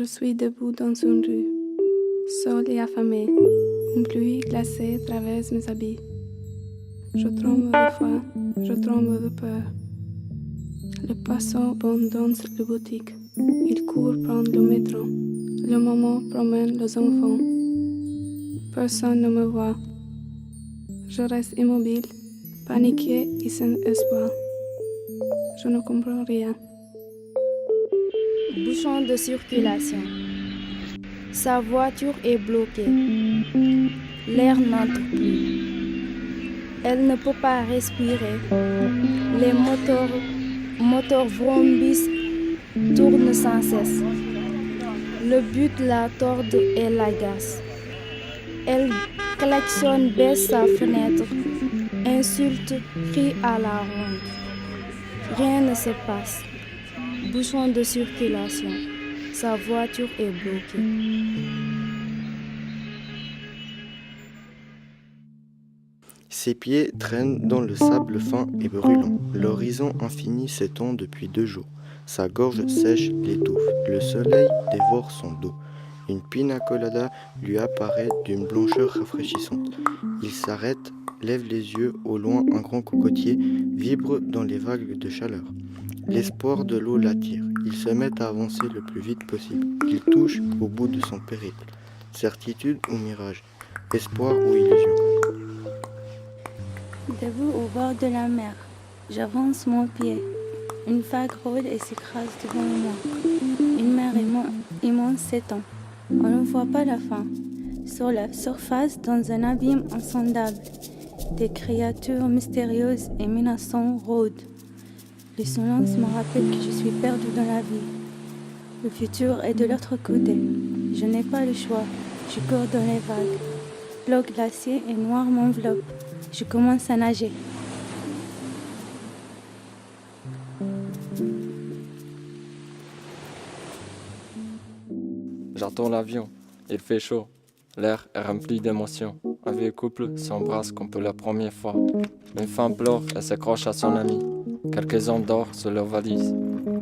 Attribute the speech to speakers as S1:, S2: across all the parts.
S1: Je suis debout dans une rue, seule et affamée. Une pluie glacée traverse mes habits. Je tremble de froid, je tremble de peur. Le passant abandonne la boutique. Il court prendre le métro. Le maman promène les enfants. Personne ne me voit. Je reste immobile, paniquée et sans espoir. Je ne comprends rien.
S2: Bouchon de circulation. Sa voiture est bloquée. L'air n'entre plus. Elle ne peut pas respirer. Les moteurs vrombissent, tournent sans cesse. Le but la torde et l'agace. Elle klaxonne, baisse sa fenêtre, insulte, crie à la ronde. Rien ne se passe. Bouchon de circulation. Sa voiture est bloquée.
S3: Ses pieds traînent dans le sable fin et brûlant. L'horizon infini s'étend depuis 2 jours. Sa gorge sèche l'étouffe. Le soleil dévore son dos. Une pina colada lui apparaît d'une blancheur rafraîchissante. Il s'arrête, lève les yeux. Au loin, un grand cocotier vibre dans les vagues de chaleur. L'espoir de l'eau l'attire. Il se met à avancer le plus vite possible. Il touche au bout de son périple. Certitude ou mirage? Espoir ou illusion?
S4: Debout au bord de la mer, j'avance mon pied. Une vague rôde et s'écrase devant moi. Une mer immense s'étend. On ne voit pas la fin. Sur la surface, dans un abîme insondable, des créatures mystérieuses et menaçantes rôdent. Le silence me rappelle que je suis perdue dans la vie. Le futur est de l'autre côté. Je n'ai pas le choix. Je cours dans les vagues. L'eau glacée et noire m'enveloppe. Je commence à nager.
S5: J'attends l'avion. Il fait chaud. L'air est rempli d'émotions. Un vieux couple s'embrasse comme pour la première fois. Une femme pleure et s'accroche à son ami. Quelques hommes dorment sur leur valise.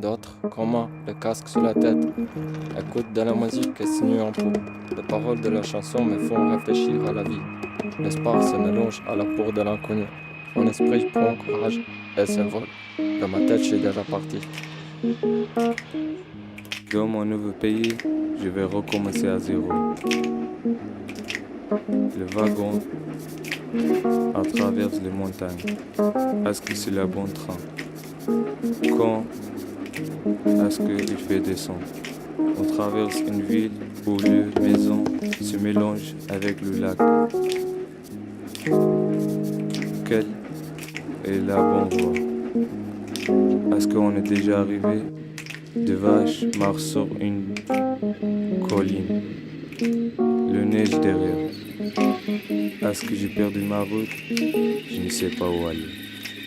S5: D'autres, comme moi, le casque sur la tête, écoutent de la musique et se nuent en peau. Les paroles de la chanson me font réfléchir à la vie. L'espoir se mélange à la peau de l'inconnu. Mon esprit prend courage et s'envole. Dans ma tête, je suis déjà parti.
S6: Dans mon nouveau pays, je vais recommencer à zéro. Le wagon traverse les montagnes. Est-ce que c'est le bon train? Quand est-ce qu'il fait descendre? On traverse une ville où les maisons se mélangent avec le lac. Quelle est la bonne voie? Est-ce qu'on est déjà arrivé? Des vaches marchent sur une colline. Le neige derrière. Est-ce que j'ai perdu ma route? Je ne sais pas où aller.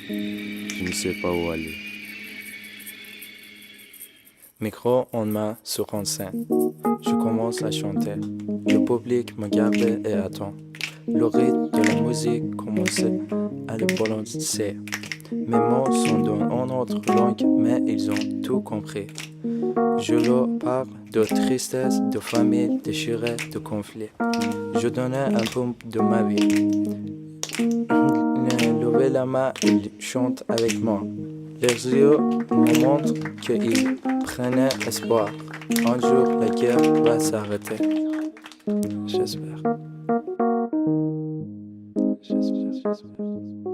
S6: Je ne sais pas où aller.
S7: Micro en main sur une scène. Je commence à chanter. Le public me garde et attend. Le rythme de la musique commence à le balancer. Mes mots sont dans une autre langue, mais ils ont tout compris. Je leur parle de tristesse, de famille, déchirée, de conflit. Je donnais un peu de ma vie. Levez la main, ils chantent avec moi. Leurs yeux me montrent qu'ils prenaient espoir. Un jour, la guerre va s'arrêter. J'espère. J'espère.